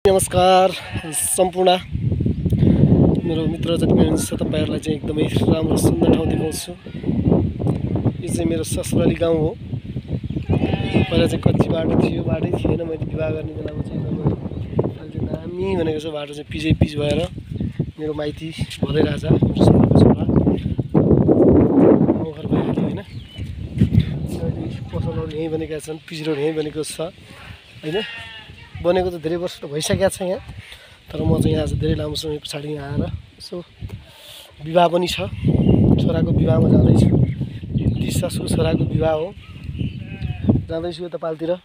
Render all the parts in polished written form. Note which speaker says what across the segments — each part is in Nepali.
Speaker 1: नमस्कार सम्पूर्ण मेरो मित्र जति पनि हुनुहुन्छ तपाईहरुलाई चाहिँ एकदमै राम्रो सुन्दर ठाउँ देखाउँछु। यो चाहिँ मेरो ससुराली गाउँ हो। पहिला चाहिँ कच्ची बाटो थियो, बाटै थिएन। मैले विवाह गर्ने बेलामा चाहिँ अहिले नामी भनेको छ बाटो चाहिँ पिजै पिच भएर मेरो माइती भदै राजा मेरो छोराको छोरा गाउँ घर भइहाल्यो हैन। अहिले पसलहरु यही बनेका छन्, पिच रोड यही बनेको छ हैन। बनेको त धेरै वर्ष भइसकेको छ यहाँ, तर म चाहिँ यहाँ आज धेरै लामो समय पछाडि यहाँ आएर यसो विवाह पनि छ, छोराको विवाहमा जाँदैछु। दिसासु छोराको विवाह हो, जाँदैछु यता पालतिर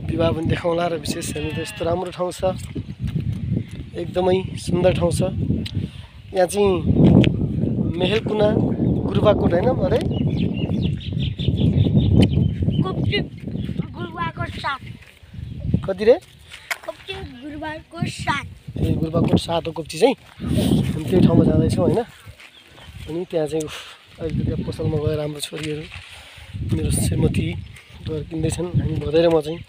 Speaker 1: विवाह पनि देखाउँला र विशेष हेर्नु त यस्तो राम्रो ठाउँ छ, एकदमै सुन्दर ठाउँ छ। यहाँ चाहिँ मेहेलकुना गुरुबाकोट हैन भरे कति रे
Speaker 2: गुरुबाकोट 7
Speaker 1: ए गुरुबाकोट 7 हो कोप्ची चाहिँ। हामी त्यही ठाउँमा जाँदैछौँ हैन। अनि त्यहाँ चाहिँ अहिले त्यहाँ पसलमा गएर हाम्रो छोरीहरू मेरो श्रीमती गएर किन्दैछन्, हामी भदै र म चाहिँ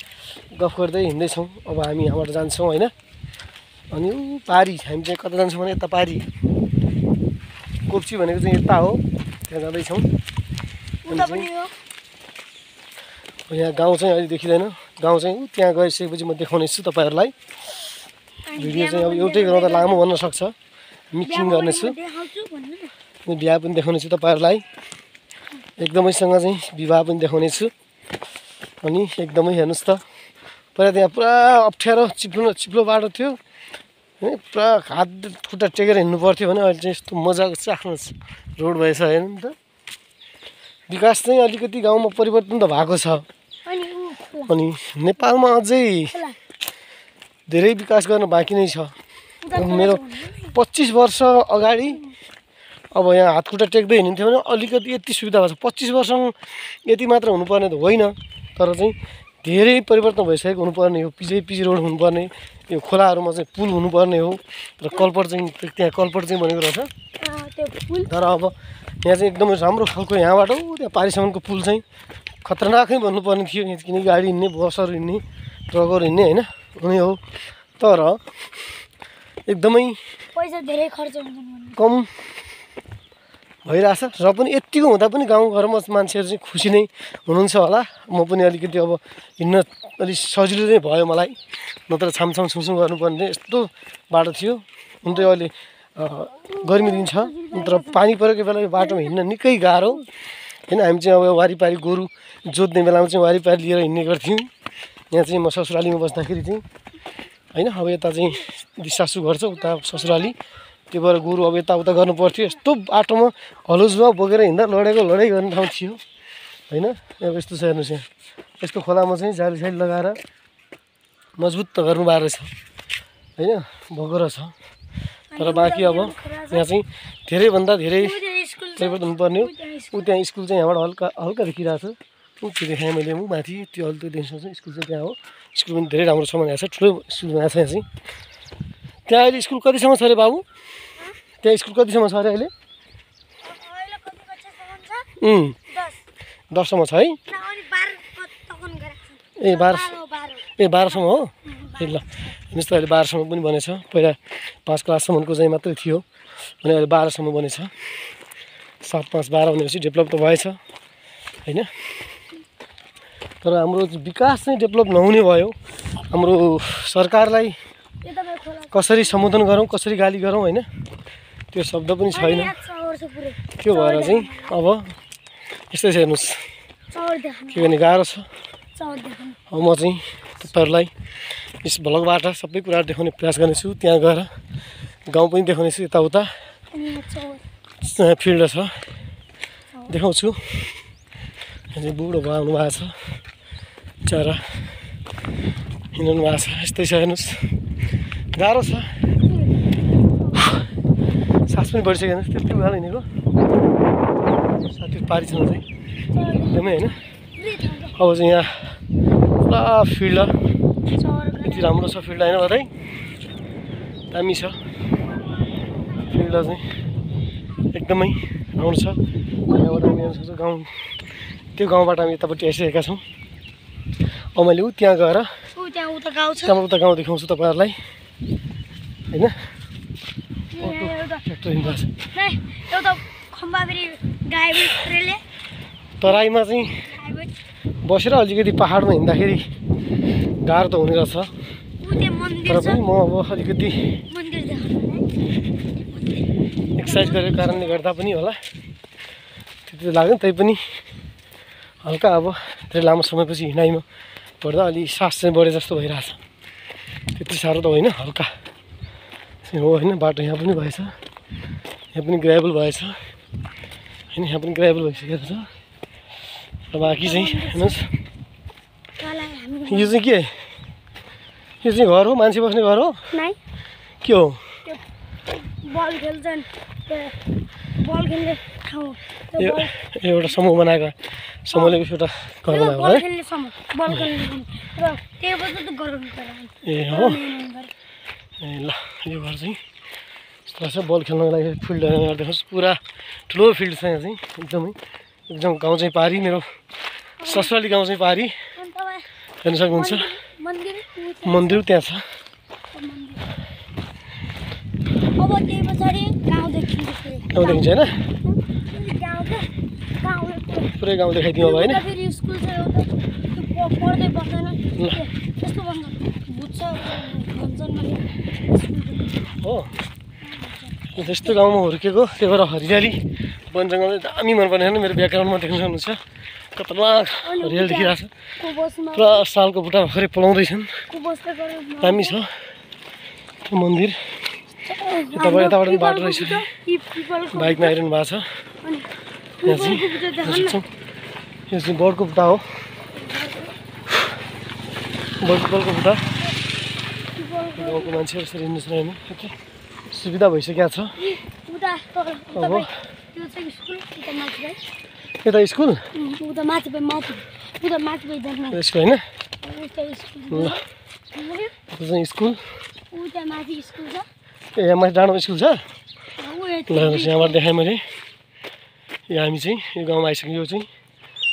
Speaker 1: गफ गर्दै हिँड्दैछौँ। अब हामी यहाँबाट जान्छौँ हैन। अनि पारी हामी चाहिँ कता जान्छौँ भने यता पारी कोप्ची भनेको चाहिँ यता हो, त्यहाँ जाँदैछौँ। यहाँ गाउँ चाहिँ अहिले देखिँदैन, गाउँ चाहिँ त्यहाँ गइसकेपछि म देखाउने छु तपाईहरुलाई। भिडियो चाहिँ अब एउटै गराउँदा लामो बन्न सक्छ, मिक्सिङ गर्नेछु। बिहा पनि देखाउने छु तपाईहरुलाई, एकदमैसँग चाहिँ विवाह पनि देखाउने छु। अनि एकदमै हेर्नुस् त, पहिला त्यहाँ पुरा अप्ठ्यारो चिप्लो बाटो थियो हैन, पुरा हात खुट्टा टेकेर हिँड्नु पर्थ्यो भने अहिले चाहिँ यस्तो मजाको आफ्नो रोड भएछ हेर्नु त। विकास चाहिँ अलिकति गाउँमा परिवर्तन त भएको छ। अनि नेपालमा अझै धेरै विकास गर्न बाँकी नै छ। मेरो 25 वर्ष अगाडि अब यहाँ हात खुट्टा टेक्दै हिँड्थ्यो भने अलिकति यति सुविधा भएको छ। 25 वर्ष यति मात्र हुनुपर्ने त होइन, तर चाहिँ धेरै परिवर्तन भइसकेको हुनुपर्ने हो। पिच रोड हुनुपर्ने, यो खोलाहरूमा चाहिँ पुल हुनुपर्ने हो। तर कल्पट चाहिँ त्यहाँ कल्पट चाहिँ बनेको रहेछ। तर अब यहाँ चाहिँ एकदमै राम्रो खालको यहाँबाट त्यहाँ पारीसम्मको पुल चाहिँ खतरनाकै भन्नुपर्ने थियो, किनकि गाडी हिँड्ने, बसहरू हिँड्ने, ट्रकहरू हिँड्ने हैन हुने हो। तर एकदमै
Speaker 2: पैसा धेरै खर्च हुन्छ,
Speaker 1: कम भइरहेछ। र पनि यतिको हुँदा पनि गाउँघरमा मान्छेहरू चाहिँ खुसी नै हुनुहुन्छ होला। म पनि अलिकति अब हिँड्न अलिक सजिलो नै भयो मलाई, नत्र छामछाम छुङछुङ गर्नुपर्ने यस्तो बाटो थियो। हुन त अहिले गर्मी दिन छ, तर पानी परेको बेला यो बाटोमा हिँड्न निकै गाह्रो हैन। हामी चाहिँ अब वारिपारी गोरु जोत्ने बेलामा चाहिँ वारिपारी लिएर हिँड्ने गर्थ्यौँ। यहाँ चाहिँ म ससुरालीमा बस्दाखेरि चाहिँ हैन। अब यता चाहिँ दिसासु घर छ, उता ससुराली, त्यो भएर गोरु अब यताउता गर्नु पर्थ्यो। यस्तो बाटोमा हलोजुवा बोकेर हिँड्दा लडाइ गर्ने ठाउँ थियो हैन। अब यस्तो छ हेर्नुहोस्, यहाँ यस्तो खोलामा चाहिँ जाली लगाएर मजबुत त गर्नुभएको रहेछ हैन, भएको रहेछ। तर बाँकी अब यहाँ चाहिँ धेरैभन्दा धेरै परिवर्तन हुनुपर्ने हो। ऊ त्यहाँ स्कुल चाहिँ यहाँबाट हल्का देखिरहेको छ, त्यो देखाएँ मैले माथि, त्यो अहिले त्यो देख्न सक्छ। स्कुल चाहिँ त्यहाँ हो, स्कुल पनि धेरै राम्रो छ बनाएको छ, ठुलो स्कुल बनाएको छ यहाँ चाहिँ। त्यहाँ अहिले स्कुल कतिसम्म छ अरे बाबु? त्यहाँ स्कुल कतिसम्म छ अरे अहिले? 10सम्म छ है। ए 12सम्म हो। ए ल हेर्नुहोस् त, अहिले 12सम्म पनि बनेछ। पहिला 5 क्लाससम्मको चाहिँ मात्रै थियो, अनि अहिले 12सम्म बनेछ। 7, 5, 12 भनेपछि डेभलप त भएछ हैन। तर हाम्रो विकास चाहिँ डेभलप नहुने भयो। हाम्रो सरकारलाई कसरी सम्बोधन गरौँ, कसरी गाली गरौँ हैन, त्यो शब्द पनि छैन। त्यो भएर चाहिँ अब यस्तै छ हेर्नुहोस्, के गर्ने गाह्रो छ। अब म चाहिँ तपाईँहरूलाई यस भ्लगबाट सबै कुराहरू देखाउने प्रयास गर्नेछु। त्यहाँ गएर गाउँ पनि देखाउनेछु, यताउता फिल्ड छ देखाउँछु। यहाँ चाहिँ बुढो भयो आउनु भएको छ, चरा हिँड्नु भएको छ। यस्तै छ हेर्नुहोस्, गाह्रो छ, सास पनि बढिसक्यो हेर्नुहोस्। त्यति उकालो हिँडेको साथीहरू पारी छन् चाहिँ एकदमै होइन। अब चाहिँ यहाँ पुरा फिल्ड, यति राम्रो छ फिल्ड होइन कतै, दामी छ फिल्ड चाहिँ एकदमै राम्रो छ। यहाँबाट हामी हेर्न सक्छौँ गाउँ, त्यो गाउँबाट हामी यतापट्टि आइसकेका छौँ। अब मैले त्यहाँ गएर
Speaker 2: त्यहाँ उता गाउँ छ
Speaker 1: त्यहाँबाट उता गाउँ देखाउँछु तपाईँहरूलाई होइन
Speaker 2: एउटा
Speaker 1: ट्र्याक्टर हिँड्दा छ
Speaker 2: नै एउटा खम्बा फेरि गाईले ट्रेले
Speaker 1: तराईमा चाहिँ बसेर अलिकति पाहाडमा हिँड्दाखेरि गाह्रो त हुने रहेछ
Speaker 2: उ त्यो मन्दिर
Speaker 1: तर
Speaker 2: छ
Speaker 1: पनि म अब अलिकति
Speaker 2: मन्दिर देखाउनु
Speaker 1: एक्सर्साइज गरेको कारणले गर्दा पनि होला त्यति त लाग्दैन तै पनि हल्का अब धेरै लामो समयपछि हिँडाइमा पर्दा अलि सास चाहिँ बढे जस्तो भइरहेछ त्यति साह्रो त होइन हल्का चाहिँ हो होइन बाटो यहाँ पनि भएछ यहाँ पनि ग्राभल भएछ होइन यहाँ पनि ग्राभल भइसकेको छ र बाँकी चाहिँ हेर्नुहोस् यो चाहिँ के यो चाहिँ घर हो मान्छे बस्ने घर हो
Speaker 2: नै
Speaker 1: के हो
Speaker 2: त्यो बल खेल्छन् बल खेल्ने ठाउँ
Speaker 1: यो एउटा समूह बनाएको समूहले एउटा घर बनाएको
Speaker 2: बल
Speaker 1: है
Speaker 2: खेल्ने समूह बल खेल्ने समूह र त्यही बच्चा त गराउनु पर्यो
Speaker 1: ए हो ए ल यो घर चाहिँ यस्तो रहेछ बल खेल्नको लागि फिल्डहरू देख्नुहोस् पुरा ठुलो फिल्ड छ यहाँ चाहिँ एकदम गाउँ चाहिँ पारी मेरो ससुराली गाउँ चाहिँ पारी
Speaker 2: अनि तपाईँ
Speaker 1: हेर्न सक्नुहुन्छ
Speaker 2: मन्दिर
Speaker 1: मन्दिर त्यहाँ छ
Speaker 2: अब त्यही पछाडि गाउँ देखिन्छ
Speaker 1: गाउँ देखिन्छ होइन
Speaker 2: गाउँ क्या गाउँ
Speaker 1: पुरै गाउँ देखाइदिउँ अब होइन
Speaker 2: फेरि स्कुल छ एउटा त्यो पढ्दै बस्दैन त्यस्तो भन्छ बुझ्छ भन्छन् मैले
Speaker 1: हो त्यस्तो गाउँमा हुर्केको त्यही भएर हरियाली वन जङ्गल चाहिँ दामी मनपर्ने होइन मेरो ब्याकग्राउन्डमा देख्न सक्नुहुन्छ खतरनाक हरियाली देखिरहेको छ
Speaker 2: कुबोसमा
Speaker 1: पुरा सालको बुट्टा भर्खरै पलाउँदैछन्
Speaker 2: कुबोसले गरेर
Speaker 1: दामी छ त्यो मन्दिर यताबाट पनि बाटो रहेछ बाइकमा आइरहनु भएको छ यहाँ चाहिँ हेर्न सक्छौँ यो चाहिँ बडको बुट्टा हो बडको बुट्टा गाउँको मान्छेहरू यसरी हिँड्नु छ होइन कति सुविधा भइसकेको छ
Speaker 2: उता
Speaker 1: अब
Speaker 2: त्यो चाहिँ स्कुल उता माथि भाइ
Speaker 1: यता स्कुल
Speaker 2: उता माथि भाइ माथि उता माथि भाइ देख्न
Speaker 1: यसको होइन
Speaker 2: उता स्कुल
Speaker 1: ल यो चाहिँ स्कुल
Speaker 2: उता माथि स्कुल छ
Speaker 1: ए यहाँ माथि डाँडामा स्कुल छ
Speaker 2: ऊ
Speaker 1: ल हेर्नुहोस् यहाँबाट देखाएँ मैले यो हामी चाहिँ यो गाउँमा आइसक्यौँ यो चाहिँ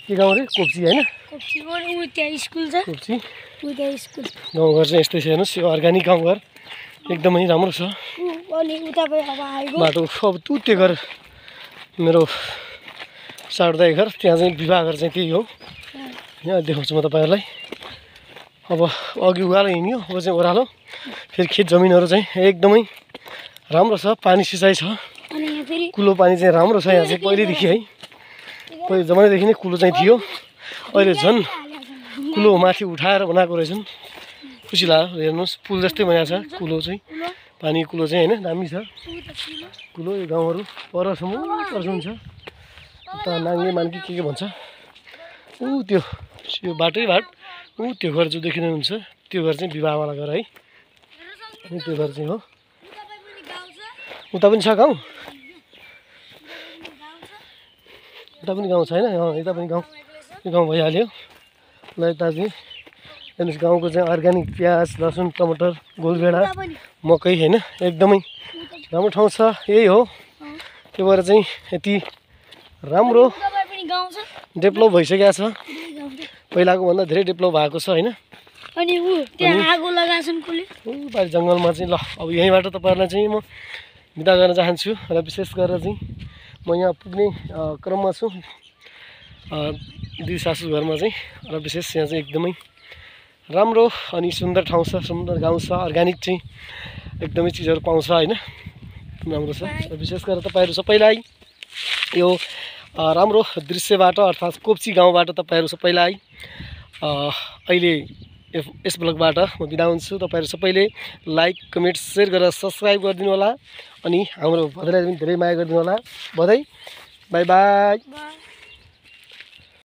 Speaker 1: के गाउँ अरे कोप्ची होइन
Speaker 2: ऊ त्यहाँ स्कुल छ
Speaker 1: कोप्ची
Speaker 2: ऊ त्यहाँ स्कुल
Speaker 1: गाउँघर चाहिँ यस्तै छ हेर्नुहोस् यो अर्ग्यानिक गाउँघर एकदमै राम्रो छ
Speaker 2: अनि उता अब आएको
Speaker 1: बाटो अब त्यो घर मेरो साडदाई घर त्यहाँ चाहिँ विवाह घर चाहिँ त्यही हो यहाँ देखाउँछु म तपाईँहरूलाई अब अघि उकालो हिँड्यो अब चाहिँ ओह्रालो फेरि खेत जमिनहरू चाहिँ एकदमै राम्रो छ पानी सिँचाइ छ
Speaker 2: अनि यहाँ फेरि
Speaker 1: कुलो पानी चाहिँ राम्रो छ यहाँ चाहिँ पहिल्यैदेखि है पहिले जमानादेखि नै कुलो चाहिँ थियो अहिले झन् कुलो माथि उठाएर बनाएको रहेछन् खुसी लाग्यो हेर्नुहोस् पुल जस्तै बनाएको छ कुलो चाहिँ पानी कुलो चाहिँ होइन दामी छ कुलो यो गाउँहरू परसम्म परसम्म छ उता नाङ्गे मान्की के भन्छ ऊ त्यो यो बाटै बाट ऊ त्यो घर जो देखिनुहुन्छ त्यो घर चाहिँ विवाहवाला घर है अनि त्यो घर चाहिँ हो उता पनि छ गाउँ उता पनि गाउँ छ होइन यता पनि गाउँ यो गाउँ भइहाल्यो ल यता चाहिँ हेर्नुहोस् गाउँको चाहिँ अर्ग्यानिक प्याज लसुन टमाटर गोलभेडा मकै होइन एकदमै राम्रो ठाउँ छ यही हो त्यो भएर चाहिँ यति राम्रो डेभलप भइसकेको छ पहिलाको भन्दा धेरै डेभलप भएको छ होइन
Speaker 2: अनि ऊ त्यहाँ आगो लगाछन् कुले
Speaker 1: ऊ बारी जङ्गलमा चाहिँ ल अब यहीँबाट तपाईँहरूलाई चाहिँ म बिदा गर्न चाहन्छु र विशेष गरेर चाहिँ म यहाँ पुग्ने क्रममा छु दिदी सासु घरमा चाहिँ र विशेष यहाँ चाहिँ एकदमै राम्रो अनि सुन्दर ठाउँ छ सुन्दर गाउँ छ अर्ग्यानिक चाहिँ एकदमै चिजहरू पाउँछ होइन राम्रो छ र विशेष गरेर तपाईँहरू सबैलाई यो राम्रो दृश्यबाट अर्थात् कोप्ची गाउँबाट तपाईँहरू सबैलाई अहिले यस ब्लगबाट म बिदा हुन्छु तपाईँहरू सबैले लाइक कमेन्ट सेयर गरेर सब्सक्राइब गरिदिनु होला अनि हाम्रो भदैलाई पनि धेरै माया गरिदिनु होला भदै बाई बाई।